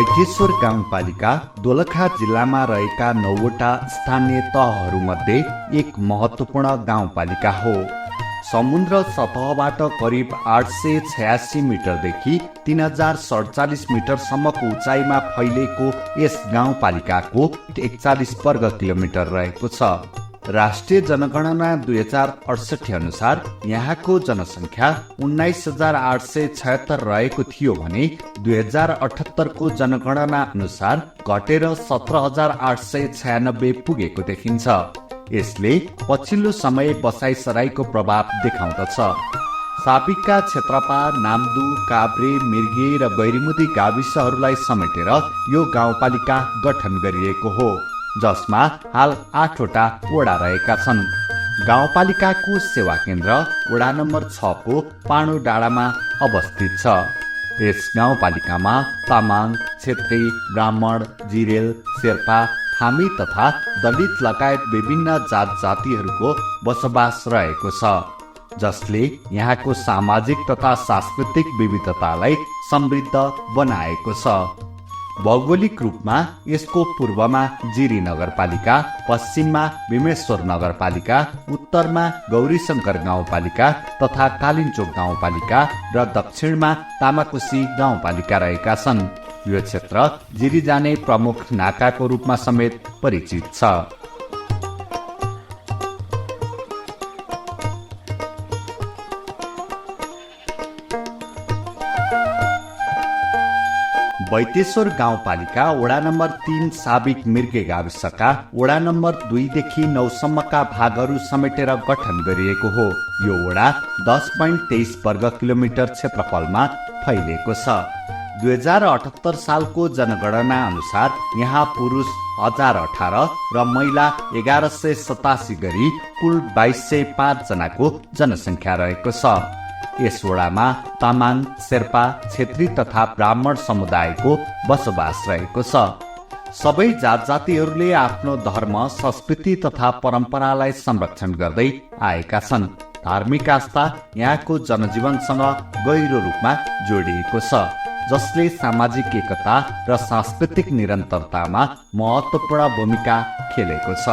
बैतेश्वर गाउँपालिका दोलखा जिल्लामा रहेका 9वटा स्थानीय तहहरूमध्ये एक महत्त्वपूर्ण गाउँपालिका हो। समुद्र सतहबाट करिब 886 मिटरदेखि 3047 मिटरसम्मको उचाइमा फैलिएको यस गाउँपालिकाको 41 वर्ग किलोमिटर रहेको छ। राष्ट्रिय जनगणना 2068 अनुसार यहाँको जनसङ्ख्या 19,876 रहेको थियो भने 2078 को जनगणना अनुसार घटेर 17,896 पुगेको देखिन्छ। यसले पछिल्लो समय बसाइसराईको प्रभाव देखाउँदछ। सापिका क्षेत्रपाल, नाम्दु, काभ्रे, मिर्गे र गैरिमुदी गाविसहरूलाई समेटेर यो गाउँपालिका गठन गरिएको हो, जसमा हाल 8वटा वडा रहेका छन्। गाउँपालिकाको सेवा केन्द्र वडा नम्बर 6 को पाणो डाँडामा अवस्थित छ। यस गाउँपालिकामा तामाङ, क्षेत्री, ब्राह्मण, जिरेल, शेर्पा, थामी तथा दलित लगायत विभिन्न जात जातिहरूको बसोबास रहेको छ, जसले यहाँको सामाजिक तथा सांस्कृतिक विविधतालाई समृद्ध बनाएको छ। भौगोलिक रूपमा यसको पूर्वमा जिरी नगरपालिका, पश्चिममा भीमेश्वर नगरपालिका, उत्तरमा गौरीशङ्कर गाउँपालिका तथा कालिन्चोक गाउँपालिका र दक्षिणमा तामाकोसी गाउँपालिका रहेका छन्। यो क्षेत्र जिरी जाने प्रमुख नाकाको रूपमा समेत परिचित छ। बैतेश्वर गाउँपालिका वडा नम्बर 3 साबिक मिर्गे गाविसका वडा नम्बर 2 देखि 9 सम्मका भागहरू समेटेर गठन गरिएको हो। यो वडा 10.23 वर्ग किलोमिटर क्षेत्रफलमा फैलिएको छ। 2078 सालको जनगणना अनुसार यहाँ पुरुष 1018 र महिला 1187 गरी कुल 2205 जनाको जनसङ्ख्या रहेको छ। यस वडामा तामाङ, शेर्पा, क्षेत्री तथा ब्राह्मण समुदायको बसोबास रहेको छ। सबै जात जातिहरूले आफ्नो धर्म, संस्कृति तथा परम्परालाई संरक्षण गर्दै आएका छन्। धार्मिक आस्था यहाँको जनजीवनसँग गहिरो रूपमा जोडिएको छ, जसले सामाजिक एकता र सांस्कृतिक निरन्तरतामा महत्त्वपूर्ण भूमिका खेलेको छ।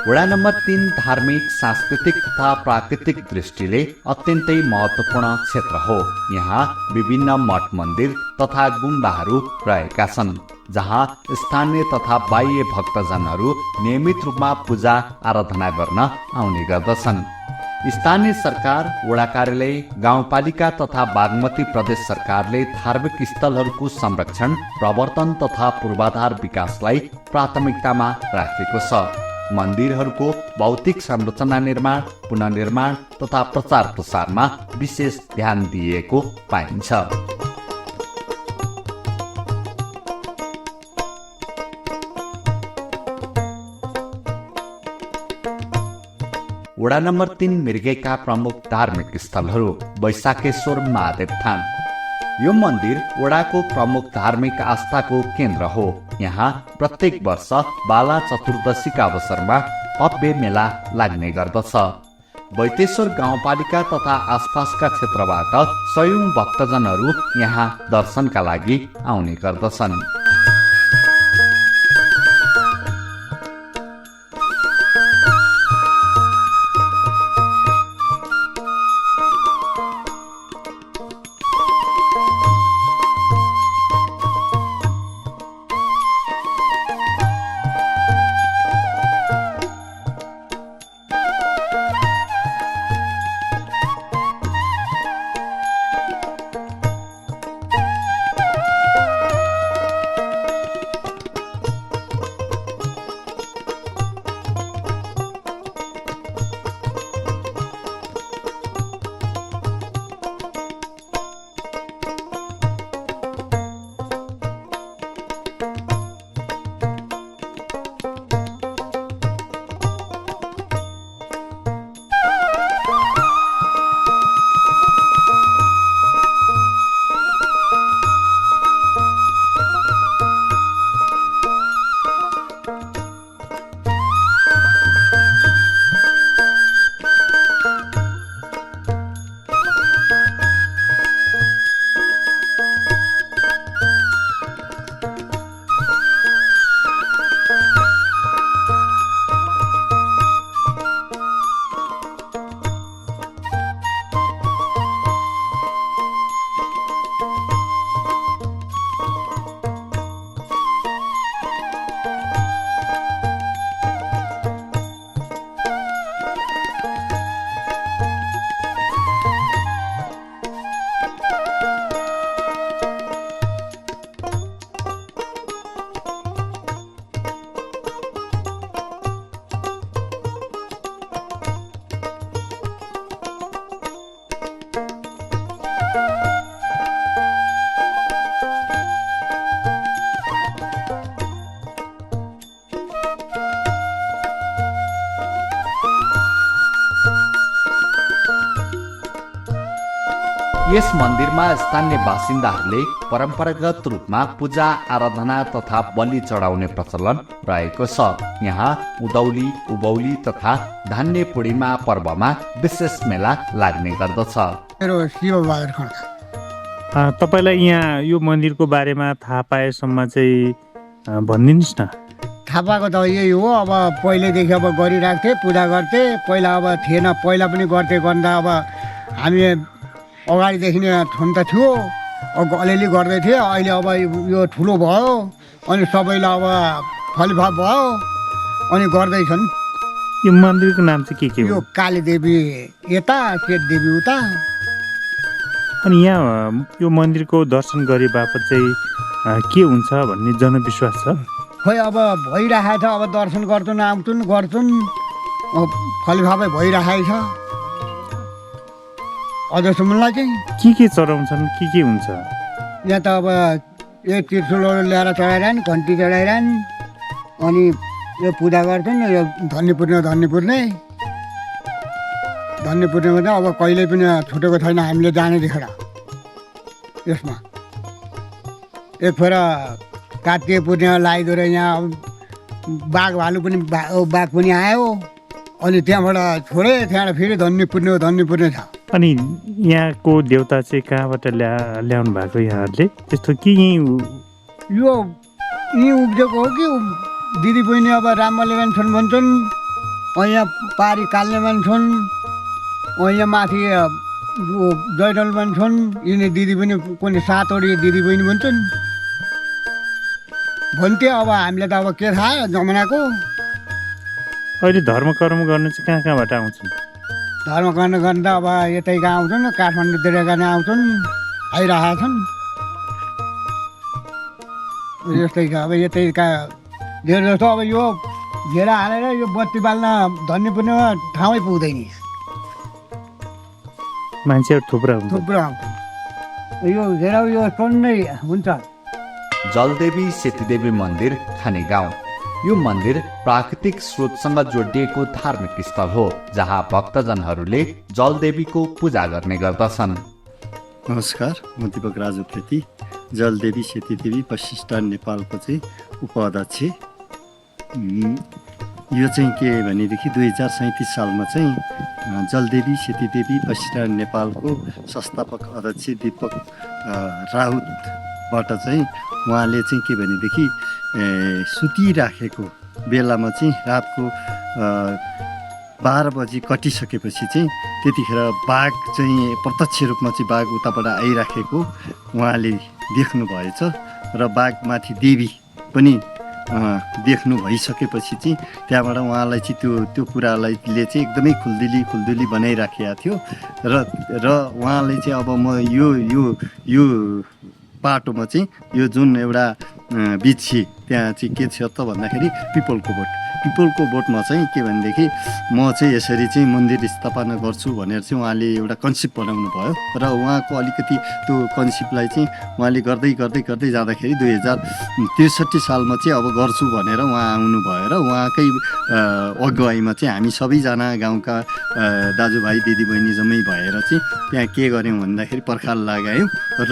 वडा नम्बर 3 धार्मिक, सांस्कृतिक तथा प्राकृतिक दृष्टिले अत्यन्तै महत्त्वपूर्ण क्षेत्र हो। यहाँ विभिन्न मठ मन्दिर तथा गुम्बाहरू रहेका छन्, जहाँ स्थानीय तथा बाह्य भक्तजनहरू नियमित रूपमा पूजा आराधना गर्न आउने गर्दछन्। स्थानीय सरकार, वडा कार्यालय, गाउँपालिका तथा बागमती प्रदेश सरकारले धार्मिक स्थलहरूको संरक्षण, प्रवर्तन तथा पूर्वाधार विकासलाई प्राथमिकतामा राखेको छ। मन्दिरहरूको भौतिक संरचना निर्माण, पुनर्निर्माण तथा प्रचार प्रसारमा विशेष ध्यान दिएको पाइन्छ। वडा नम्बर 3 मिर्गेका प्रमुख धार्मिक स्थलहरू वैशाखेश्वर महादेव थान। यो मन्दिर वडाको प्रमुख धार्मिक आस्थाको केन्द्र हो। यहाँ प्रत्येक वर्ष बाला चतुर्दशीका अवसरमा भव्य मेला लाग्ने गर्दछ। बैतेश्वर गाउँपालिका तथा आसपासका क्षेत्रबाट सयौं भक्तजनहरू यहाँ दर्शनका लागि आउने गर्दछन्। यस मन्दिरमा स्थानीय बासिन्दाहरूले परम्परागत रूपमा पूजा आराधना तथा बलि चढाउने प्रचलन रहेको छ। यहाँ उदौली उभौली तथा धान्य पूर्णिमा पर्वमा विशेष मेला लाग्ने गर्दछ। तपाईँलाई यहाँ यो मन्दिरको बारेमा थाहा पाएसम्म चाहिँ भनिदिनुहोस् न। थाहा पाएको त यही हो, अब पहिल्यैदेखि अब गरिरहेको थिएँ, पूजा गर्थेँ। पहिला अब थिएन, पहिला पनि गर्दा अब हामी अगाडिदेखि नै ठुन त थियो, अब अलिअलि गर्दै थिएँ। अहिले अब यो ठुलो भयो अनि सबैलाई अब फलिफाप भयो अनि गर्दैछन्। यो मन्दिरको नाम चाहिँ के हो? यो कालीदेवी यता, सेतदेवी उता। अनि यहाँ यो मन्दिरको दर्शन गरे बापत चाहिँ के हुन्छ भन्ने जनविश्वास छ? खोइ अब भइरहेको छ, अब दर्शन गर्छन् आउँछन् गर्छन्, फलिफापै भइरहेको छ अझसम्मलाई चाहिँ। के चढाउँछन्, के हुन्छ यहाँ त? अब यो त्रिशुलहरू ल्याएर चढाइरहन्, घन्टी चढाइरहन्, अनि यो पूजा गर्छन्। यो धन्य पूर्णे चाहिँ अब कहिल्यै पनि छुटेको छैन हामीले जाने देखेर। यसमा एक फेर कार्तिक पूर्णिमा लगाइदिएर यहाँ बाघ भालु पनि बाघ पनि आयो, अनि त्यहाँबाट छोडे, त्यहाँबाट फेरि धन्य पूर्णे छ। अनि यहाँको देउता चाहिँ कहाँबाट ल्याउनु भएको यहाँहरूले? त्यस्तो के यहीँ उब्जेको हो कि दिदी बहिनी अब रामले मान्छन् भन्छन्, यहाँ पारी काल्ने मान्छन्, यहाँ माथि जयडल भन्छन्, यिनी दिदी बहिनी कुनै 7 वटा दिदी बहिनी भन्छन् भन्थे। अब हामीले त अब के थाहा जमानाको। अहिले धर्म कर्म गर्न चाहिँ कहाँबाट आउँछन्? धर्म गर्न त अब यतैका आउँछन्, काठमाडौँतिरका नै आउँछन्, आइरहेका छन्। यस्तै छ अब यतैका धेरै जस्तो। अब यो घेरा हालेर यो बत्ती बाल्न धन्य पूर्णिमा ठाउँै पुग्दैन, मान्छेहरू थुप्रो आउँछ। यो घेरा यो टन्नै हुन्छ। जलदेवी सेतीदेवी मन्दिर खाने गाउँ। यो मन्दिर प्राकृतिक स्रोतसँग जोडिएको धार्मिक स्थल हो, जहाँ भक्तजनहरूले जलदेवीको पूजा गर्ने गर्दछन्। नमस्कार, म दीपक राजु प्रेती, जलदेवी सेतीदेवी प्रशिष्टान नेपालको चाहिँ उपाध्यक्ष। यो चाहिँ के भनेदेखि 2037 सालमा चाहिँ जलदेवी सेतीदेवी प्रशिष्टान नेपालको संस्थापक अध्यक्ष दीपक राउतबाट चाहिँ उहाँले चाहिँ के भनेदेखि सुतिराखेको बेलामा चाहिँ रातको 12 बजी कटिसकेपछि चाहिँ त्यतिखेर बाघ चाहिँ प्रत्यक्ष रूपमा चाहिँ बाघ उताबाट आइराखेको उहाँले देख्नुभएछ र बाघमाथि देवी पनि देख्नु भइसकेपछि चाहिँ त्यहाँबाट उहाँलाई चाहिँ त्यो कुरालाई चाहिँ एकदमै खुल्दुली बनाइराखेका थियो र उहाँले चाहिँ अब म यो बाटोमा चाहिँ यो जुन एउटा बिच्छी त्यहाँ चाहिँ के छ त भन्दाखेरि पिपलको बोटमा चाहिँ के भनेदेखि म चाहिँ यसरी चाहिँ मन्दिर स्थापना गर्छु भनेर चाहिँ उहाँले एउटा कन्सेप्ट बनाउनु भयो र उहाँको अलिकति त्यो कन्सेप्टलाई चाहिँ उहाँले गर्दै जाँदाखेरि 2063 सालमा चाहिँ अब गर्छु भनेर उहाँ आउनुभयो र उहाँकै अगुवाईमा चाहिँ हामी सबैजना गाउँका दाजुभाइ दिदीबहिनी जम्मै भएर चाहिँ त्यहाँ के गऱ्यौँ भन्दाखेरि पर्खाल लगायौँ र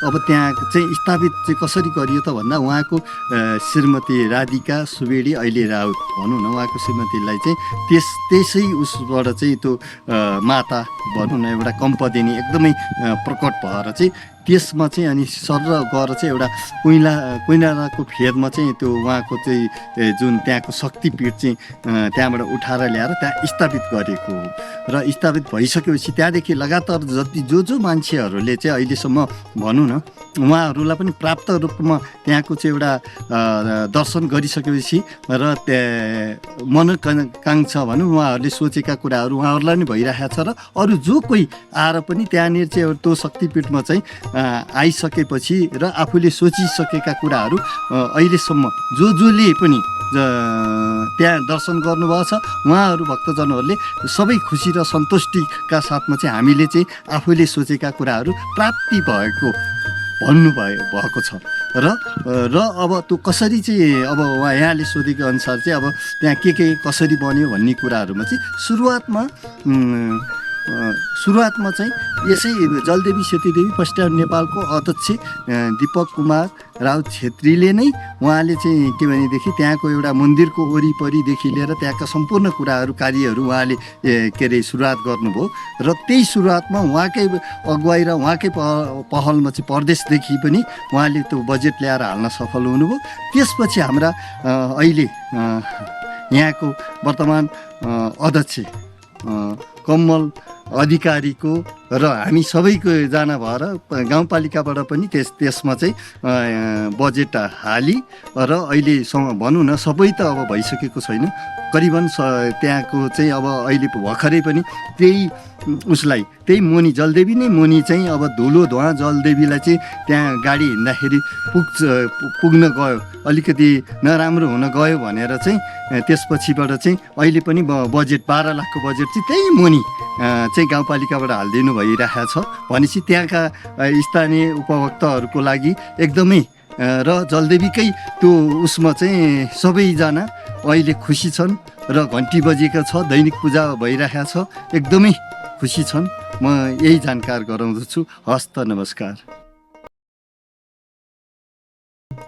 अब त्यहाँ चाहिँ स्थापित चाहिँ कसरी गरियो त भन्दा उहाँको श्रीमती राधिका सुवेडी अहिले राउत भनौँ न, उहाँको श्रीमतीलाई चाहिँ त्यसै उसबाट चाहिँ त्यो माता भनौँ न एउटा कम्पदिनी एकदमै प्रकट भएर चाहिँ त्यसमा चाहिँ अनि सर गएर चाहिँ एउटा कुइनाको फेदमा चाहिँ त्यो उहाँको चाहिँ जुन त्यहाँको शक्तिपीठ चाहिँ त्यहाँबाट उठाएर ल्याएर त्यहाँ स्थापित गरेको हो र स्थापित भइसकेपछि त्यहाँदेखि लगातार जति जो मान्छेहरूले चाहिँ अहिलेसम्म भनौँ न उहाँहरूलाई पनि प्राप्त रूपमा त्यहाँको चाहिँ एउटा दर्शन गरिसकेपछि र त्यहाँ मनोकाङ्क्षा भनौँ उहाँहरूले सोचेका कुराहरू उहाँहरूलाई पनि भइरहेको छ र अरू जो कोही आएर पनि त्यहाँनिर चाहिँ त्यो शक्तिपीठमा चाहिँ आइसकेपछि र आफूले सोचिसकेका कुराहरू अहिलेसम्म जसले पनि त्यहाँ दर्शन गर्नुभएको छ उहाँहरू भक्तजनहरूले सबै खुसी र सन्तुष्टिका साथमा चाहिँ हामीले चाहिँ आफूले सोचेका कुराहरू प्राप्ति भएको छ र अब त्यो कसरी चाहिँ अब यहाँले सोधेको अनुसार चाहिँ अब त्यहाँ के कसरी बन्यो भन्ने कुराहरूमा चाहिँ सुरुवातमा सुरुवातमा चाहिँ यसै जलदेवी सेतीदेवी पश्चात नेपालको अध्यक्ष दीपक कुमार राउत छेत्रीले नै उहाँले चाहिँ के भनेदेखि त्यहाँको एउटा मन्दिरको वरिपरिदेखि लिएर त्यहाँका सम्पूर्ण कुराहरू कार्यहरू उहाँले के अरे सुरुवात गर्नुभयो र त्यही सुरुवातमा उहाँकै अगुवाई र उहाँकै पहलमा चाहिँ प्रदेशदेखि पनि उहाँले त्यो बजेट ल्याएर हाल्न सफल हुनुभयो। त्यसपछि हाम्रा अहिले यहाँको वर्तमान अध्यक्ष कमल अधिकारीको र हामी सबैको जना भएर गाउँपालिकाबाट पनि त्यसमा चाहिँ बजेट हाली र अहिले भनौँ न सबै त अब भइसकेको छैन, करिबन त्यहाँको चाहिँ अब अहिले भर्खरै पनि त्यही मुनि जलदेवी नै मुनि चाहिँ अब धुलो धुवा जलदेवीलाई चाहिँ त्यहाँ गाडी हिँड्दाखेरि पुग्न गयो, अलिकति नराम्रो हुन गयो भनेर चाहिँ त्यसपछिबाट चाहिँ अहिले पनि बजेट 12 लाखको बजेट चाहिँ त्यही मुनि चाहिँ गाउँपालिकाबाट हालिदिनु भइरहेको छ भनेपछि त्यहाँका स्थानीय उपभोक्ताहरूको लागि एकदमै र जलदेवीकै त्यो उसमा चाहिँ सबैजना अहिले खुसी छन् र घन्टी बजेको छ, दैनिक पूजा भइरहेको छ, एकदमै खुसी छन्। म यही जानकार गराउँदछु। हस्त नमस्कार।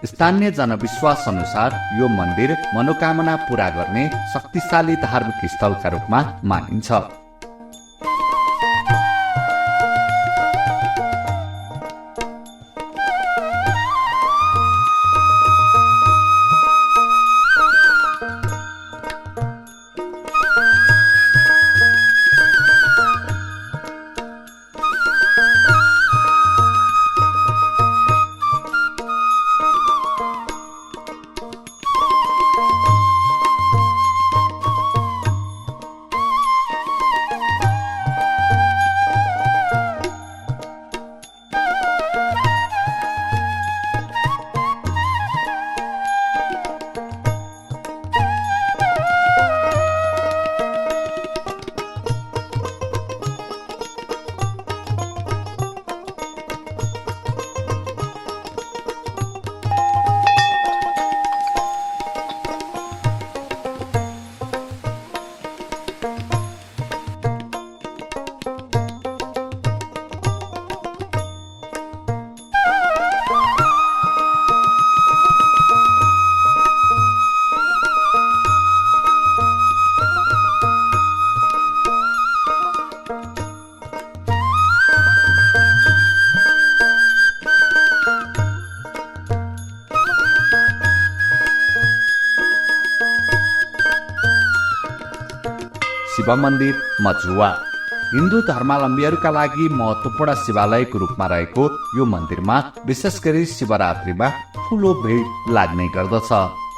स्थानीय जनविश्वास अनुसार यो मन्दिर मनोकामना पूरा गर्ने शक्तिशाली धार्मिक स्थलका रूपमा मानिन्छ। शिव मन्दिर मजुवा हिन्दू धर्मावलम्बीहरूका लागि महत्त्वपूर्ण शिवालयको रूपमा रहेको यो मन्दिरमा विशेष गरी शिवरात्रिमा ठुलो भिड लाग्ने गर्दछ।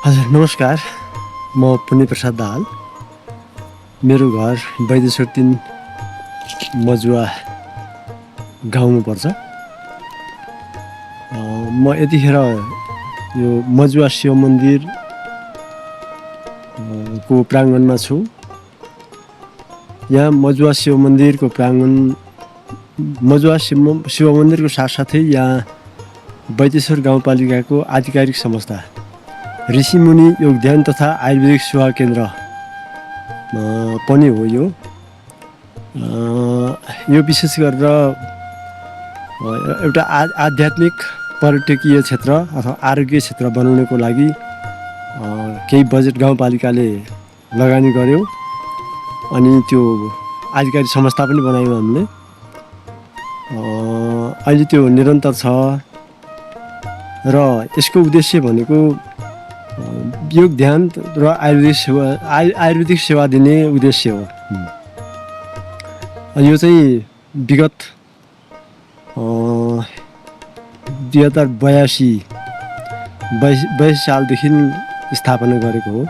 हजुर नमस्कार, म पुण्य प्रसाद दाहाल। मेरो घर वैदेश्वर 3 मजुवा गाउँमा पर्छ। म यतिखेर यो मजुवा शिव मन्दिर को प्राङ्गणमा छु। यहाँ मजुवा शिव मन्दिरको प्राङ्गण, मजुवा शिव मन्दिरको साथसाथै यहाँ वैदेश्वर गाउँपालिकाको आधिकारिक संस्था ऋषिमुनि योग ध्यान तथा आयुर्वेदिक सेवा केन्द्र पनि हो। यो विशेष गरेर एउटा आध्यात्मिक पर्यटकीय क्षेत्र अथवा आरोग्य क्षेत्र बनाउनको लागि केही बजेट गाउँपालिकाले लगानी गर्यो अनि त्यो आधिकारिक संस्था पनि बनायौँ हामीले। अहिले त्यो निरन्तर छ र यसको उद्देश्य भनेको योग ध्यान र आयुर्वेदिक सेवा दिने उद्देश्य हो। यो चाहिँ विगत 2082 सालदेखि स्थापना गरेको हो।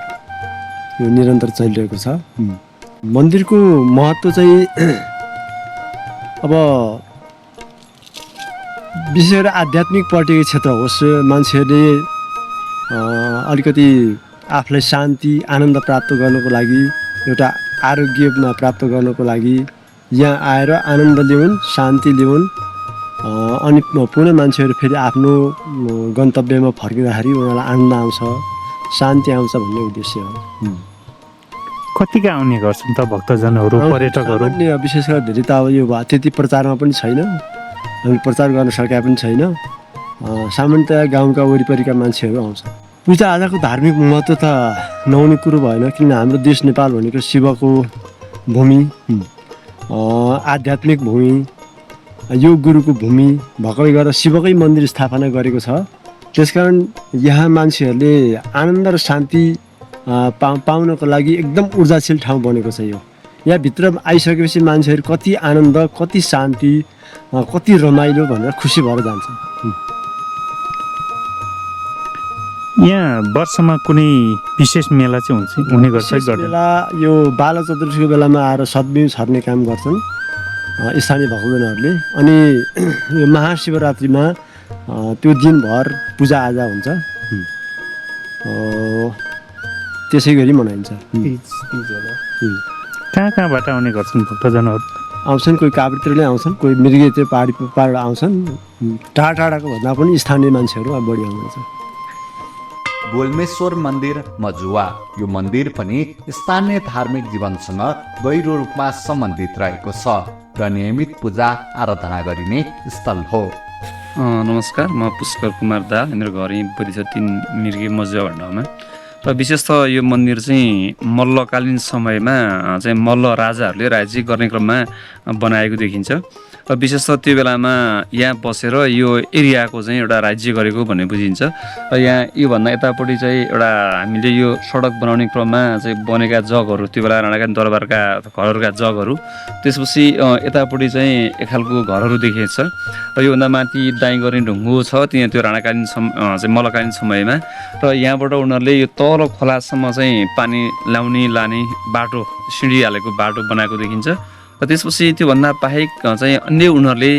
यो निरन्तर चलिरहेको छ। मन्दिरको महत्त्व चाहिँ अब विशेष गरेर आध्यात्मिक पर्यटकीय क्षेत्र होस्, मान्छेहरूले अलिकति आफूलाई शान्ति आनन्द प्राप्त गर्नको लागि, एउटा आरोग्यमा प्राप्त गर्नको लागि यहाँ आएर आनन्द ल्याउन्, शान्ति ल्याउन् अनि पुनः मान्छेहरू फेरि आफ्नो गन्तव्यमा फर्किँदाखेरि उनीहरूलाई आनन्द आउँछ, शान्ति आउँछ भन्ने उद्देश्य हो। कतिका आउने गर्छन् त भक्तजनहरू पर्यटकहरू? सामान्य विशेष गरेर धेरै त अब यो त्यति प्रचारमा पनि छैन, हामी प्रचार गर्न सकेका पनि छैन। सामान्यतया गाउँका वरिपरिका मान्छेहरू आउँछ। पूजाआजाको धार्मिक महत्त्व त नहुने कुरो भएन, किन हाम्रो देश नेपाल भनेको शिवको भूमि, आध्यात्मिक भूमि, योग गुरुको भूमि भएकोले गर्दा शिवकै मन्दिर स्थापना गरेको छ। त्यसकारण यहाँ मान्छेहरूले आनन्द र शान्ति पाउनको लागि एकदम ऊर्जाशील ठाउँ बनेको छ। यो यहाँभित्र आइसकेपछि मान्छेहरू कति आनन्द, कति शान्ति, कति रमाइलो भनेर खुसी भएर जान्छ। यहाँ वर्षमा कुनै विशेष मेला चाहिँ हुने गर्छ? बेला यो बाल चतुर्दशीको बेलामा आएर सद्बिउ छर्ने काम गर्छन् स्थानीय भक्तजनहरूले। अनि यो महाशिवरात्रिमा त्यो दिनभर पूजाआजा हुन्छ, त्यसै गरी मनाइन्छ। कहाँ कहाँबाट आउने गर्छन् भक्तजनहरू? आउँछन्, कोही काभ्रेतिरले आउँछन्, कोही मृगेतिर पहाडबाट आउँछन्। टाढा टाढाको भन्दा पनि स्थानीय मान्छेहरू अब बढी आउनुहुन्छ। गोलमेश्वर मन्दिर मजुवा, यो मन्दिर पनि स्थानीय धार्मिक जीवनसँग गहिरो रूपमा सम्बन्धित रहेको छ र नियमित पूजा आराधना गरिने स्थल हो। नमस्कार, म पुष्कर कुमार दाहाल, मेरो घर यहीँ परिसर 3 मिर्गे मजुवा भन्ने ठाउँमा। र विशेष त यो मन्दिर चाहिँ मल्लकालीन समयमा चाहिँ मल्ल राजाहरूले राज्य गर्ने क्रममा बनाएको देखिन्छ। र विशेष त त्यो बेलामा यहाँ बसेर यो एरियाको चाहिँ एउटा राज्य गरेको भन्ने बुझिन्छ। र यहाँ योभन्दा यतापट्टि चाहिँ एउटा हामीले यो सडक बनाउने क्रममा चाहिँ बनेका जगहरू, त्यो बेला राणाका दरबारका घरहरूका जगहरू, त्यसपछि यतापट्टि चाहिँ एक खालको घरहरू देखिन्छ। र योभन्दा माथि दाइँ गर्ने ढुङ्गो छ, त्यहाँ त्यो राणाकालीन चाहिँ मल्लकालीन समयमा। र यहाँबाट उनीहरूले यो तल खोलासम्म चाहिँ पानी लाने बाटो, सिँढी हालेको बाटो बनाएको देखिन्छ। र त्यसपछि त्योभन्दा बाहेक चाहिँ अन्य उनीहरूले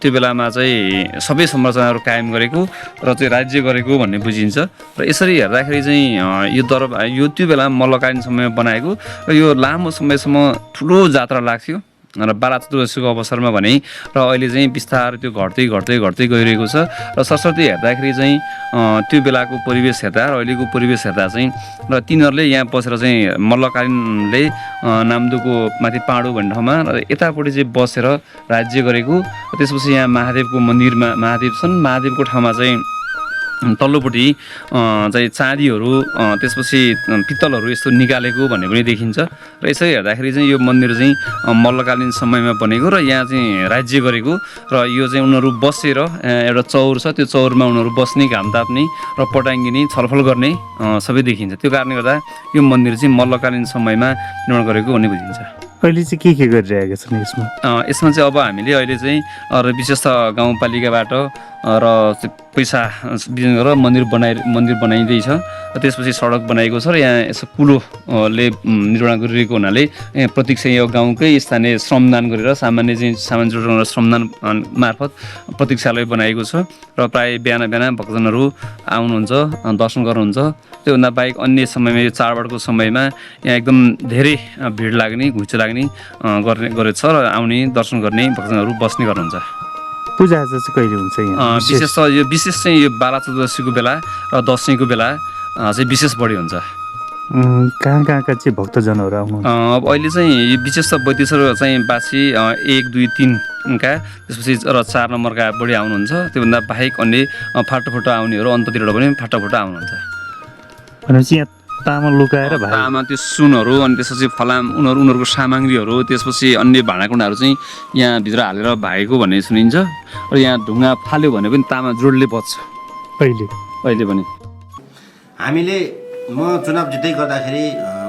त्यो बेलामा चाहिँ सबै संरचनाहरू कायम गरेको र चाहिँ राज्य गरेको भन्ने बुझिन्छ। र यसरी हेर्दाखेरि चाहिँ यो त्यो बेला मल्लकालीन समयमा बनाएको र यो लामो समयसम्म ठुलो जात्रा लाग्थ्यो र बाला चतुर्दशीको अवसरमा भने। र अहिले चाहिँ बिस्तारै त्यो घट्दै गइरहेको छ। र सरस्वती हेर्दाखेरि चाहिँ त्यो बेलाको परिवेश हेर्दा र अहिलेको परिवेश हेर्दा चाहिँ र तिनीहरूले यहाँ बसेर चाहिँ मल्लकालीनले नाम्दुको माथि पाँडु भन्ने ठाउँमा र यतापट्टि चाहिँ बसेर राज्य गरेको। त्यसपछि यहाँ महादेवको मन्दिरमा महादेव छन्, महादेवको ठाउँमा चाहिँ तल्लोपट्टि चाहिँ चाँदीहरू, त्यसपछि पित्तलहरू यस्तो निकालेको भन्ने पनि देखिन्छ। र यसरी हेर्दाखेरि चाहिँ यो मन्दिर चाहिँ मल्लकालीन समयमा बनेको र यहाँ चाहिँ राज्य गरेको। र यो चाहिँ उनीहरू बसेर एउटा चौर छ, त्यो चौरमा उनीहरू बस्ने, घाम ताप्ने र पटाङ्गिने, छलफल गर्ने सबै देखिन्छ। त्यो कारणले गर्दा यो मन्दिर चाहिँ मल्लकालीन समयमा निर्माण गरेको भन्ने बुझिन्छ। अहिले चाहिँ के गरिरहेका छन् यसमा? यसमा चाहिँ अब हामीले अहिले चाहिँ विशेष त गाउँपालिकाबाट र पैसा बिजन गरेर मन्दिर बनाइँदैछ। त्यसपछि सडक बनाएको छ र यहाँ यसो पुलोले निर्माण गरिरहेको हुनाले प्रत्येक चाहिँ यो गाउँकै स्थानीय श्रमदान गरेर सामान्य जोडेर श्रमदान मार्फत प्रतीक्षालय बनाएको छ। र प्राय बिहान भक्तजनहरू आउनुहुन्छ, दर्शन गर्नुहुन्छ। त्योभन्दा बाहेक अन्य समयमा यो चाडबाडको समयमा यहाँ एकदम धेरै भिड लाग्ने, घुइँचो लाग्ने गरेको छ र आउने, दर्शन गर्ने भक्तजनहरू बस्ने गर्नुहुन्छ। पूजाआजा चाहिँ कहिले हुन्छ यहाँ? विशेष चाहिँ यो बाला चतुर्दशीको बेला र दसैँको बेला चाहिँ विशेष बढी हुन्छ। कहाँ कहाँका चाहिँ भक्तजनहरू आउनुहुन्छ? अब अहिले चाहिँ यो विशेष त वैदेश्वर चाहिँ बासी 1, 2, 3 का, त्यसपछि र 4 नम्बरका बढी आउनुहुन्छ। त्योभन्दा बाहेक अन्य फाटोफुटो आउनेहरू अन्ततिरबाट पनि फाटोफुटो आउनुहुन्छ। भनेपछि यहाँ तामा लुकाएर तामा त्यो सुनहरू, अनि त्यसपछि फलाम उनीहरूको सामग्रीहरू, त्यसपछि अन्य भाँडाकुँडाहरू चाहिँ यहाँभित्र हालेर भागेको भन्ने सुनिन्छ। र यहाँ ढुङ्गा फाल्यो भने पनि तामा जोडले बच्छ अहिले पनि। म चुनाव जित्दै गर्दाखेरि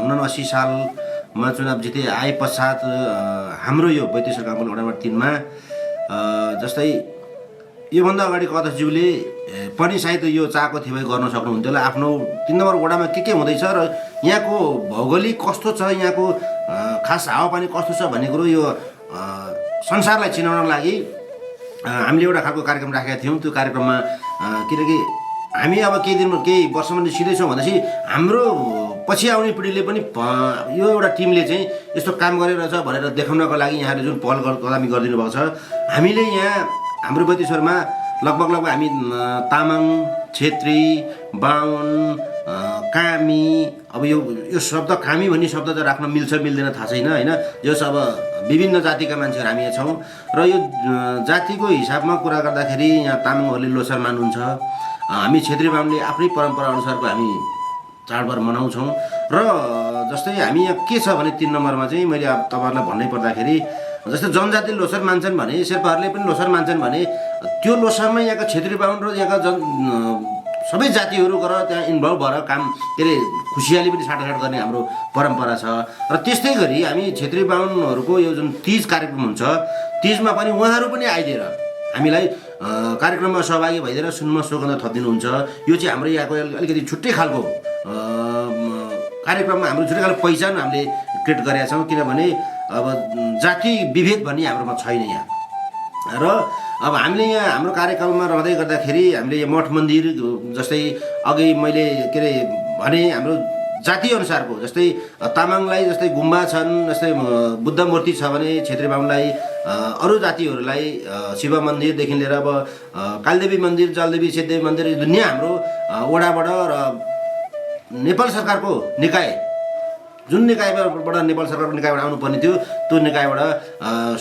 79 सालमा चुनाव जिते आए पश्चात हाम्रो यो वैदेश्वर गाउँपालिका वडा नम्बर 3 मा जस्तै योभन्दा अगाडि अध्यक्षज्यूले पनि सायद यो चाहको थियो भए गर्न सक्नुहुन्थ्यो होला। आफ्नो 3 नम्बर वडामा के हुँदैछ र यहाँको भौगोलिक कस्तो छ, यहाँको खास हावापानी कस्तो छ भन्ने कुरो यो संसारलाई चिनाउन लागि हामीले एउटा खालको कार्यक्रम राखेका थियौँ। त्यो कार्यक्रममा किनकि हामी अब केही वर्षमा निस्किँदैछौँ भनेपछि हाम्रो पछि आउने पिँढीले पनि यो एउटा टिमले चाहिँ यस्तो काम गरिरहेछ भनेर देखाउनको लागि यहाँले जुन पहल कदमी गरिदिनु भएको छ। हामीले यहाँ हाम्रो वैदेश्वरमा लगभग हामी तामाङ, छेत्री, बाहुन, कामी, अब यो शब्द कामी भन्ने शब्द त राख्न मिल्छ मिल्दैन थाहा छैन होइन। यो अब विभिन्न जातिका मान्छेहरू हामी यहाँ छौँ र यो जातिको हिसाबमा कुरा गर्दाखेरि यहाँ तामाङहरूले लोसार मान्नुहुन्छ, हामी छेत्री बाहुनले आफ्नै परम्परा अनुसारको हामी चाडबाड मनाउँछौँ। र जस्तै हामी यहाँ के छ भने 3 नम्बरमा चाहिँ मैले अब तपाईँहरूलाई भन्नै पर्दाखेरि जस्तै जनजाति लोसार मान्छन् भने शेर्पाहरूले पनि लोसार मान्छन् भने त्यो लोसारमा यहाँका छेत्री बाहुन र यहाँका सबै जातिहरू गरेर त्यहाँ इन्भल्भ भएर काम के अरे खुसियाली पनि साटासाट गर्ने हाम्रो परम्परा छ। र त्यस्तै गरी हामी छेत्री बाहुनहरूको यो जुन तीज कार्यक्रम हुन्छ, तीजमा पनि उहाँहरू पनि आइदिएर हामीलाई कार्यक्रममा सहभागी भइदिएर सुनमा सुगन्ध थपिदिनुहुन्छ। यो चाहिँ हाम्रो यहाँको अलिकति छुट्टै खालको कार्यक्रममा हाम्रो छुट्टै खालको पहिचान हामीले क्रिएट गरेका छौँ, किनभने अब जाति विभेद भन्ने हाम्रोमा छैन यहाँ। र अब हामीले यहाँ हाम्रो कार्यकालमा रहँदै गर्दाखेरि हामीले यो मठ मन्दिर जस्तै अघि मैले के अरे भने हाम्रो जाति अनुसारको जस्तै तामाङलाई जस्तै गुम्बा छन्, जस्तै बुद्ध मूर्ति छ भने छेत्री बाहुनलाई अरू जातिहरूलाई शिव मन्दिरदेखि लिएर अब कालदेवी मन्दिर, जलदेवी, सिद्धदेवी मन्दिर दुनियाँ हाम्रो वडाबाट र नेपाल सरकारको निकाय जुन निकायबाट नेपाल सरकारको निकायबाट आउनुपर्ने थियो त्यो निकायबाट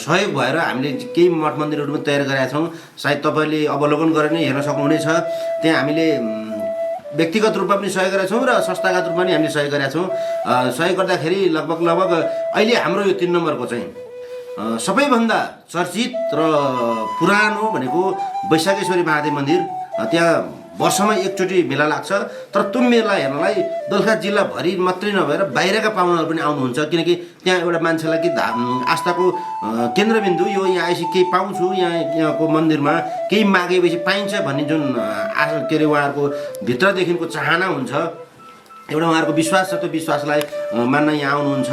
सहयोग भएर हामीले केही मठ मन्दिरहरू पनि तयार गरेका छौँ। सायद तपाईँले अवलोकन गरेर नै हेर्न सक्नुहुनेछ। त्यहाँ हामीले व्यक्तिगत रूपमा पनि सहयोग गरेका छौँ र संस्थागत रूपमा पनि हामीले सहयोग गरेका छौँ। सहयोग गर्दाखेरि लगभग अहिले हाम्रो यो 3 नम्बरको चाहिँ सबैभन्दा चर्चित र पुरानो भनेको वैशाखेश्वरी महादेव मन्दिर। त्यहाँ वर्षमा एकचोटि मेला लाग्छ, तर त्यो मेला हेर्नलाई दोलखा जिल्लाभरि मात्रै नभएर बाहिरका पाहुनाहरू पनि आउनुहुन्छ, किनकि त्यहाँ एउटा मान्छेलाई कि आस्थाको केन्द्रबिन्दु यो यहाँ आएपछि केही पाउँछु, यहाँको मन्दिरमा केही मागेपछि पाइन्छ भन्ने जुन के अरे उहाँहरूको भित्रदेखिको चाहना हुन्छ, एउटा उहाँहरूको विश्वास छ। त्यो विश्वासलाई मान्न यहाँ आउनुहुन्छ।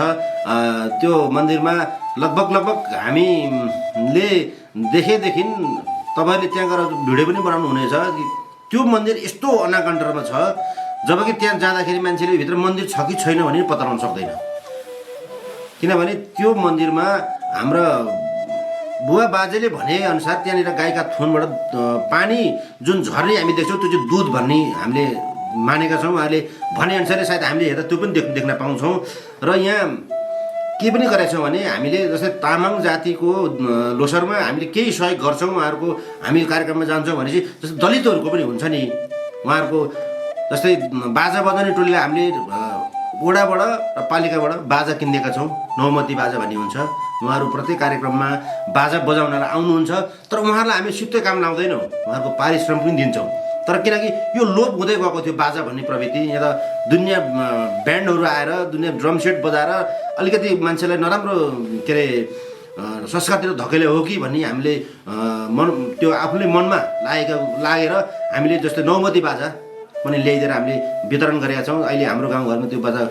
त्यो मन्दिरमा लगभग हामीले देखेदेखि तपाईँहरूले त्यहाँ गएर भिडियो पनि बनाउनु हुनेछ। त्यो मन्दिर यस्तो अनाकण्टरमा छ जबकि त्यहाँ जाँदाखेरि मान्छेले भित्र मन्दिर छ कि छैन भने पत्ता लगाउन सक्दैन, किनभने त्यो मन्दिरमा हाम्रा बुवा बाजेले भनेअनुसार त्यहाँनिर गाईका थुनबाट पानी जुन झर्ने हामी देख्छौँ त्यो चाहिँ दुध भन्ने हामीले मानेका छौँ। उहाँले भनेअनुसारले सायद हामीले हेर्दा त्यो पनि देख्न पाउँछौँ। र यहाँ के पनि गरेका छौँ भने हामीले जस्तै तामाङ जातिको लोसारमा हामीले केही सहयोग गर्छौँ, उहाँहरूको हामी कार्यक्रममा जान्छौँ भनेपछि जस्तै दलितहरूको पनि हुन्छ नि, उहाँहरूको जस्तै बाजा बजाउने टोलीलाई हामीले वडाबाट र पालिकाबाट बाजा किनिदिएका छौँ। नौमती बाजा भन्ने हुन्छ, उहाँहरू प्रत्येक कार्यक्रममा बाजा बजाउनलाई आउनुहुन्छ, तर उहाँहरूलाई हामी सित्तै काम लाउँदैनौँ, उहाँहरूको पारिश्रम पनि दिन्छौँ। तर किनकि यो लोप हुँदै गएको थियो बाजा भन्ने प्रवृत्ति, यहाँ त दुनियाँ ब्यान्डहरू आएर दुनियाँ ड्रम सेट बजाएर अलिकति मान्छेलाई नराम्रो के अरे संस्कारतिर धकेले हो कि भन्ने हामीले त्यो आफूले मनमा लागेर हामीले जस्तै नौमती बाजा पनि ल्याइदिएर हामीले वितरण गरेका छौँ। अहिले हाम्रो गाउँघरमा त्यो बाजा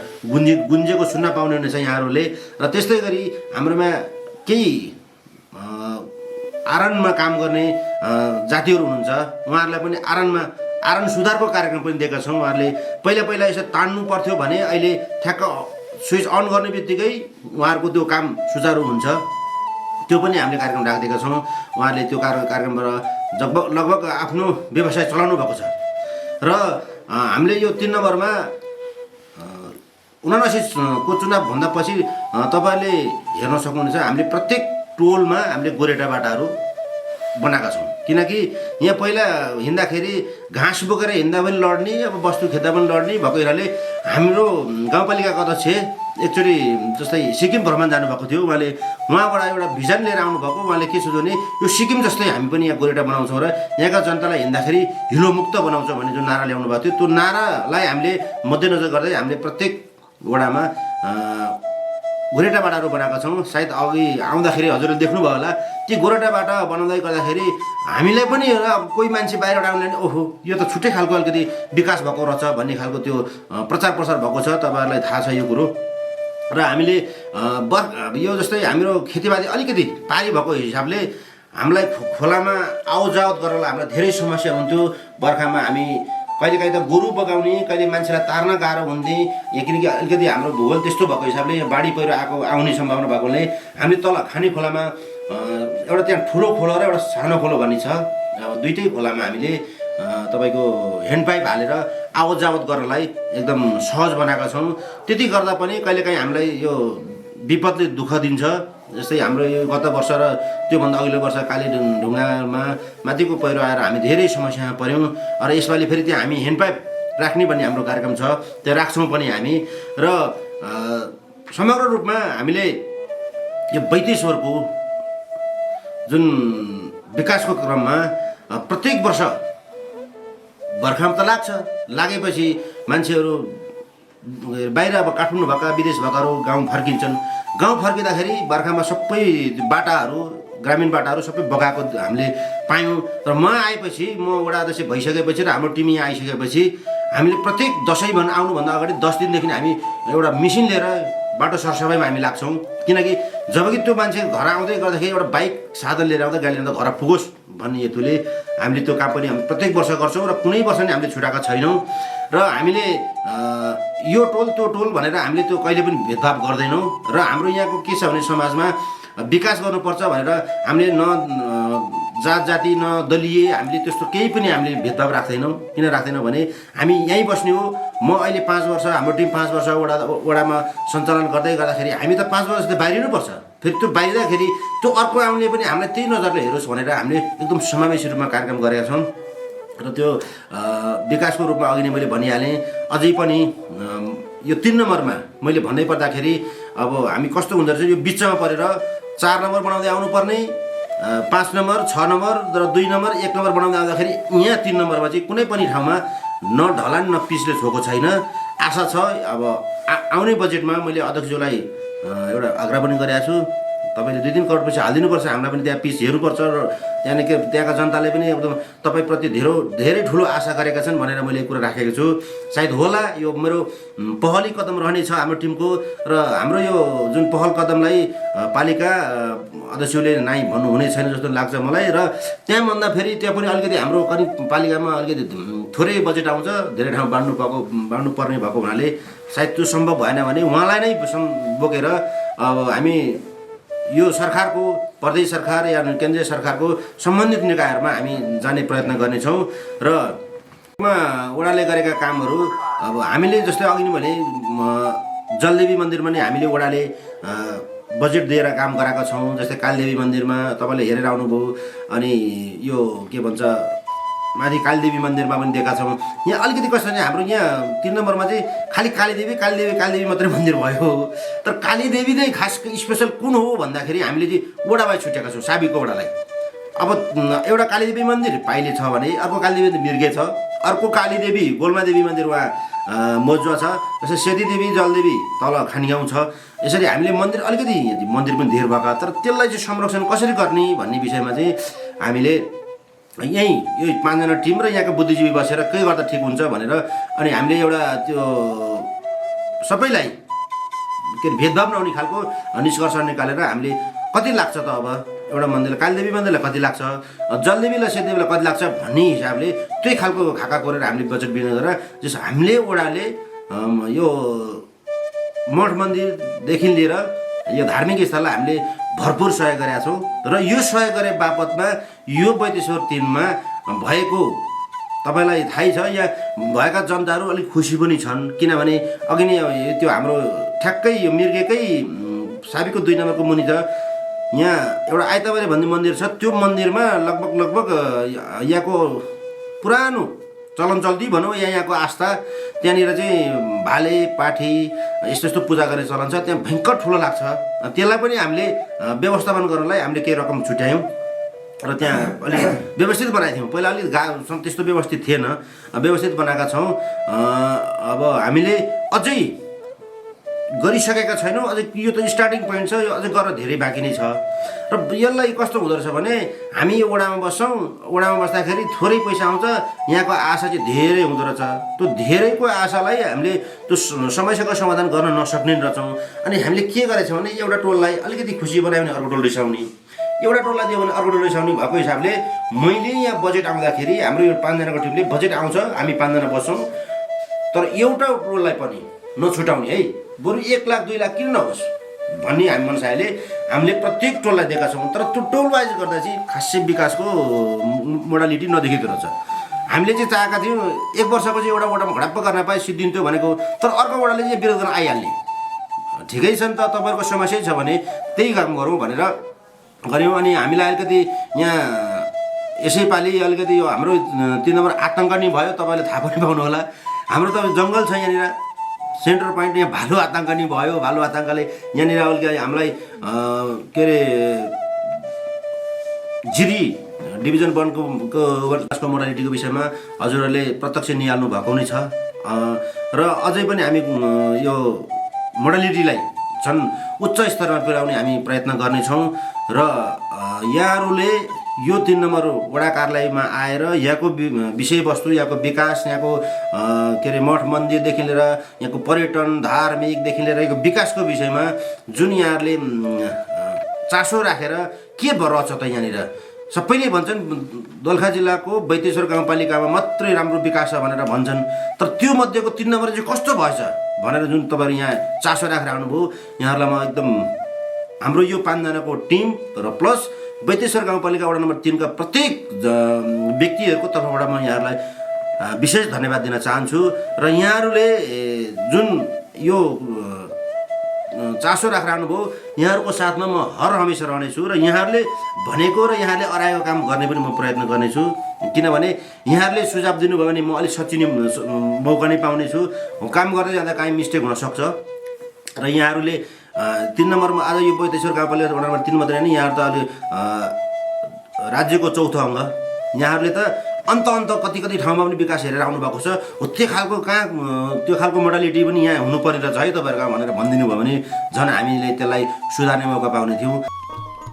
गुन्जेको सुन्न पाउने हुनेछ यहाँहरूले। र त्यस्तै गरी हाम्रोमा केही आरनमा काम गर्ने जातिहरू हुनुहुन्छ, उहाँहरूलाई पनि आरन सुधारको कार्यक्रम पनि दिएका छौँ। उहाँहरूले पहिला यसो तान्नु पर्थ्यो भने अहिले ठ्याक्क स्विच अन गर्ने बित्तिकै उहाँहरूको त्यो काम सुचारू हुन्छ, त्यो पनि हामीले कार्यक्रम राखिदिएका छौँ। उहाँहरूले त्यो कार्यक्रमबाट लगभग आफ्नो व्यवसाय चलाउनु भएको छ। र हामीले यो 3 नम्बरमा 79 को चुनावभन्दा पछि तपाईँहरूले हेर्न सक्नुहुनेछ, हामीले प्रत्येक टोलमा हामीले गोरेटा बाटाहरू बनाएका छौँ। किनकि यहाँ पहिला हिँड्दाखेरि घाँस बोकेर हिँड्दा पनि लड्ने, अब वस्तु खेद्दा पनि लड्ने भएको हिसाबले हाम्रो गाउँपालिकाको अध्यक्ष एकचोटि जस्तै सिक्किम भ्रमण जानुभएको थियो। उहाँबाट एउटा भिजन लिएर आउनुभएको। उहाँले के सोच्यो भने यो सिक्किम जस्तै हामी पनि यहाँ गोरेटा बनाउँछौँ र यहाँका जनतालाई हिँड्दाखेरि हिलोमुक्त बनाउँछौँ भन्ने जुन नारा ल्याउनु भएको थियो, त्यो नारालाई हामीले मध्यनजर गर्दै हामीले प्रत्येक वडामा गोरेटा बाटाहरू बनाएका छौँ। सायद अघि आउँदाखेरि हजुरले देख्नुभयो होला, ती गोरेटा बाटा बनाउँदै गर्दाखेरि हामीलाई पनि कोही मान्छे बाहिरबाट आउनु ओहो यो त छुट्टै खालको अलिकति विकास भएको रहेछ भन्ने खालको त्यो प्रचार प्रसार भएको छ, तपाईँहरूलाई थाहा छ यो कुरो। र हामीले यो जस्तै हाम्रो खेतीपाती अलिकति पारी भएको हिसाबले हामीलाई खोलामा आवजावत गर्नलाई हामीलाई धेरै समस्या हुन्थ्यो। बर्खामा हामी कहिलेकाहीँ त गोरु बगाउने, कहिले मान्छेलाई तार्न गाह्रो हुन्थे, किनकि अलिकति हाम्रो भूगोल त्यस्तो भएको हिसाबले बाढी पहिरो आउने सम्भावना भएकोले हामीले तल खाने खोलामा एउटा त्यहाँ ठुलो खोलो र एउटा सानो खोलो भन्ने छ, दुइटै खोलामा हामीले तपाईँको ह्यान्ड पाइप हालेर आवत जावत गर्नलाई एकदम सहज बनाएका छौँ। त्यति गर्दा पनि कहिलेकाहीँ हामीलाई यो विपदले दुःख दिन्छ। जस्तै हाम्रो यो गत वर्ष र त्योभन्दा अघिल्लो वर्ष कालीढुङ्गामा माथिको पहिरो आएर हामी धेरै समस्यामा पऱ्यौँ। र यसपालि फेरि त्यहाँ हामी ह्यान्डपाइप राख्ने भन्ने हाम्रो कार्यक्रम छ, त्यो राख्छौँ पनि हामी। र समग्र रूपमा हामीले यो बैतेश्वरको जुन विकासको क्रममा प्रत्येक वर्ष बर्खामा त लाग्छ, लागेपछि मान्छेहरू बाहिर अब काठमाडौँ भएका विदेश भएकाहरू गाउँ फर्किन्छन्। गाउँ फर्किँदाखेरि बर्खामा सबै बाटाहरू ग्रामीण बाटाहरू सबै बगाएको हामीले पायौँ। र म आएपछि, म वडा अध्यक्ष भइसकेपछि र हाम्रो टिम यहाँ आइसकेपछि हामीले प्रत्येक दसैँ आउनुभन्दा अगाडि 10 दिनदेखि हामी एउटा मिसिन लिएर बाटो सरसफाइमा हामी लाग्छौँ। किनकि जबकि त्यो मान्छे घर आउँदै गर्दाखेरि एउटा बाइक साधन लिएर आउँदा गाडी लिएर घर पुगोस् भन्ने हेतुले हामीले त्यो काम पनि हामी प्रत्येक वर्ष गर्छौँ र कुनै वर्ष नि हामीले छुटाएका छैनौँ। र हामीले यो टोल त्यो टोल भनेर हामीले त्यो कहिले पनि भेदभाव गर्दैनौँ। र हाम्रो यहाँको के छ भने समाजमा विकास गर्नुपर्छ भनेर हामीले न जात जाति न दलीय हामीले त्यस्तो केही पनि हामीले भेदभाव राख्दैनौँ। किन राख्दैनौँ भने हामी यहीँ बस्ने हो। म अहिले 5 वर्ष, हाम्रो टिम 5 वर्ष वडामा सञ्चालन गर्दै गर्दाखेरि हामी त 5 वर्ष त बाहिरिनुपर्छ। फेरि त्यो बाहिरिँदाखेरि त्यो अर्को आउने पनि हामीलाई त्यही नजरले हेरोस् भनेर हामीले एकदम समावेशी रूपमा कार्यक्रम गरेका छौँ। र त्यो विकासको रूपमा अघि नै मैले भनिहालेँ। अझै पनि यो 3 नम्बरमा मैले भन्नै पर्दाखेरि अब हामी कस्तो हुँदो रहेछ, यो बिचमा परेर 4 नम्बर बनाउँदै आउनुपर्ने, 5 नम्बर 6 नम्बर र 2 नम्बर 1 नम्बर बनाउँदै आउँदाखेरि यहाँ 3 नम्बरमा चाहिँ कुनै पनि ठाउँमा न ढलान न पिचले छोएको छैन। आशा छ अब आउने बजेटमा मैले अध्यक्षज्यूलाई एउटा आग्रह पनि गरेको छु, तपाईँले 2-3 करोड पैसा हालिदिनुपर्छ, हामीलाई पनि त्यहाँ पिच हेर्नुपर्छ। र त्यहाँका जनताले पनि एकदम तपाईँप्रति धेरै ठुलो आशा गरेका छन् भनेर मैले कुरा राखेको छु। सायद होला यो मेरो पहली कदम रहनेछ हाम्रो टिमको। र हाम्रो यो जुन पहल कदमलाई पालिका अध्यक्षले नाइ भन्नु हुने छैन जस्तो लाग्छ मलाई। र त्यहाँभन्दा फेरि त्यहाँ पनि अलिकति हाम्रो करिब पालिकामा अलिकति थोरै बजेट आउँछ, धेरै ठाउँ बाँड्नु पर्ने भएको हुनाले सायद त्यो सम्भव भएन भने उहाँलाई नै बोकेर अब हामी यो सरकारको, प्रदेश सरकार या केन्द्रीय सरकारको सम्बन्धित निकायहरूमा हामी जाने प्रयत्न गर्नेछौँ। र वडाले गरेका कामहरू अब हामीले जस्तै अघि नै भने जलदेवी मन्दिरमा नि हामीले वडाले बजेट दिएर काम गराएका छौँ। जस्तै कालदेवी मन्दिरमा तपाईँले हेरेर आउनुभयो। अनि यो के भन्छ माथि कालीदेवी मन्दिरमा पनि दिएका छौँ। यहाँ अलिकति कस्तो भने हाम्रो यहाँ 3 नम्बरमा चाहिँ खालि कालीदेवी मात्रै मन्दिर भयो। तर कालीदेवी नै खास स्पेसल कुन हो भन्दाखेरि हामीले चाहिँ वडाबाई छुट्याएका छौँ, साबिकको वडालाई। अब एउटा कालीदेवी मन्दिर पाइले छ भने अर्को कालीदेवी मिर्गे छ, अर्को कालीदेवी गोल्मादेवी मन्दिर उहाँ मजुवा छ। जस्तै सेतीदेवी जलदेवी तल खानीगाउँ छ। यसरी हामीले मन्दिर अलिकति मन्दिर पनि धेर भएका, तर त्यसलाई चाहिँ संरक्षण कसरी गर्ने भन्ने विषयमा चाहिँ हामीले यहीँ यो 5 जना टिम र यहाँको बुद्धिजीवी बसेर के गर्दा ठिक हुन्छ भनेर अनि हामीले एउटा त्यो सबैलाई के भेदभाव नहुने खालको निष्कर्ष निकालेर हामीले कति लाग्छ त अब एउटा मन्दिरलाई कालीदेवी मन्दिरलाई कति लाग्छ, जलदेवीलाई सेतदेवीलाई कति लाग्छ भन्ने हिसाबले त्यही खालको खाका कोरेर हामीले बजेट विनियोग गरेर जस हामीले वडाले यो मठ मन्दिरदेखि लिएर यो धार्मिक स्थललाई हामीले भरपुर सहयोग गरेका छौँ। र यो सहयोग गरे बापतमा यो बैतेश्वर 3मा भएको तपाईँलाई थाहै छ, यहाँ भएका जनताहरू अलिक खुसी पनि छन्। किनभने अघि नै त्यो हाम्रो ठ्याक्कै यो मिर्गेकै साबिकको 2 नम्बरको मुनि त यहाँ एउटा आइतबारे भन्ने मन्दिर छ। त्यो मन्दिरमा लगभग यहाँको पुरानो चलन चल्ती भनौँ या यहाँको आस्था, त्यहाँनिर चाहिँ भाले पाठी यस्तो यस्तो पूजा गर्ने चलन छ। त्यहाँ भयङ्कर ठुलो लाग्छ। त्यसलाई पनि हामीले व्यवस्थापन गर्नलाई हामीले केही रकम छुट्यायौँ र त्यहाँ अलिक व्यवस्थित बनाएको थियौँ। पहिला अलिक त्यस्तो व्यवस्थित थिएन, व्यवस्थित बनाएका छौँ। अब हामीले अझै गरिसकेका छैनौँ, अझै यो त स्टार्टिङ पोइन्ट छ, यो अझै गर्न धेरै बाँकी नै छ। र यसलाई कस्तो हुँदो रहेछ भने हामी यो वडामा बस्छौँ, वडामा बस्दाखेरि थोरै पैसा आउँछ, यहाँको आशा चाहिँ धेरै हुँदो रहेछ। त्यो धेरैको आशालाई हामीले त्यो समस्याको समाधान गर्न नसक्ने रहेछौँ। अनि हामीले के गरेछौँ भने एउटा टोललाई अलिकति खुसी बनायो भने अर्को टोल रिसाउने, एउटा टोललाई दियो भने अर्को टोल रिसाउने भएको हिसाबले मैले यहाँ बजेट आउँदाखेरि हाम्रो यो 5 जनाको टिमले बजेट आउँछ, हामी 5 जना बस्छौँ, तर एउटा टोललाई पनि नछुटाउने है, बरु 1 लाख 2 लाख किन नहोस् भन्ने हामी मनसायले हामीले प्रत्येक टोललाई दिएका छौँ। तर त्यो टोल वाइज गर्दा चाहिँ खासै विकासको मोडालिटी नदेखेको रहेछ। हामीले चाहिँ चाहेका थियौँ 1 वर्षको चाहिँ एउटा वडामा घडप्प गर्न पाए सिद्धिन्थ्यो भनेको, तर अर्को वडाले चाहिँ विरोध गर्न आइहाल्ने। ठिकै छ नि त, तपाईँहरूको समस्या छ भने त्यही काम गरौँ भनेर गऱ्यौँ। अनि हामीलाई अलिकति यहाँ यसैपालि अलिकति यो हाम्रो 3 नम्बर आतङ्क नि भयो, तपाईँले थाहा पनि पाउनु होला। हाम्रो त जङ्गल छ यहाँनिर, सेन्टर पोइन्ट, यहाँ भालु आतङ्क नि भयो। भालु आतङ्कले यहाँनिर अलिकति हामीलाई के अरे जिरी डिभिजन 1को मोडालिटीको विषयमा हजुरहरूले प्रत्यक्ष निहाल्नु भएको नै छ। र अझै पनि हामी यो मोडालिटीलाई झन् उच्च स्तरमा पुर्याउने हामी प्रयत्न गर्नेछौँ। र यहाँहरूले यो 3 नम्बर वडा कार्यालयमा आएर यहाँको विषयवस्तु, यहाँको विकास, यहाँको के अरे मठ मन्दिरदेखि लिएर यहाँको पर्यटन धार्मिकदेखि लिएर यहाँको विकासको विषयमा जुन यहाँहरूले चासो राखेर के रहेछ त यहाँनिर सबैले भन्छन् दोलखा जिल्लाको बैतेश्वर गाउँपालिकामा मात्रै राम्रो विकास छ भनेर भन्छन्, तर त्यो मध्येको 3 नम्बर चाहिँ कस्तो भएछ भनेर जुन तपाईँहरू यहाँ चासो राखेर आउनुभयो, यहाँहरूलाई म एकदम हाम्रो यो 5 जनाको टिम र प्लस बैतेश्वर गाउँपालिका वडा नम्बर 3 का प्रत्येक व्यक्तिहरूको तर्फबाट म यहाँहरूलाई विशेष धन्यवाद दिन चाहन्छु। र यहाँहरूले जुन यो चासो राखेर आउनुभयो, यहाँहरूको साथमा म हर हमेसा रहनेछु र यहाँहरूले भनेको र यहाँले अराएको काम गर्ने पनि म प्रयत्न गर्नेछु। किनभने यहाँहरूले सुझाव दिनुभयो भने म अलिक सचिने मौका नै पाउनेछु। काम गर्दै जाँदा काहीँ मिस्टेक हुनसक्छ र यहाँहरूले 3 नम्बरमा आज यो बैतेश्वर गाउँपालिका वडा नम्बर 3 मात्रै होइन, यहाँहरू त अहिले राज्यको चौथो अङ्ग, यहाँहरूले त अन्त कति ठाउँमा पनि विकास हेरेर आउनुभएको छ। त्यो खालको मोडालिटी पनि यहाँ हुनुपर्ने रहेछ है तपाईँहरूको भनेर भनिदिनु भयो भने झन् हामीले त्यसलाई सुधार्ने मौका पाउने थियौँ।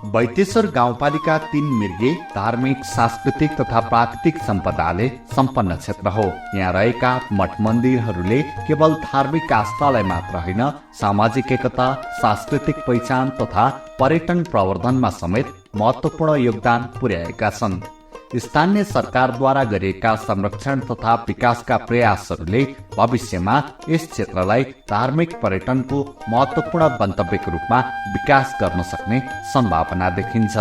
बैतेश्वर गाउँपालिका 3 मिर्गे धार्मिक, सांस्कृतिक तथा प्राकृतिक सम्पदाले सम्पन्न क्षेत्र हो। यहाँ रहेका मठ मन्दिरहरूले केवल धार्मिक आस्थालाई मात्र होइन, सामाजिक एकता, सांस्कृतिक पहिचान तथा पर्यटन प्रवर्धनमा समेत महत्त्वपूर्ण योगदान पुर्याएका छन्। स्थानीय सरकारद्वारा गरिएका संरक्षण तथा विकासका प्रयासहरूले भविष्यमा यस क्षेत्रलाई धार्मिक पर्यटनको महत्त्वपूर्ण गन्तव्यको रूपमा विकास गर्न सक्ने सम्भावना देखिन्छ।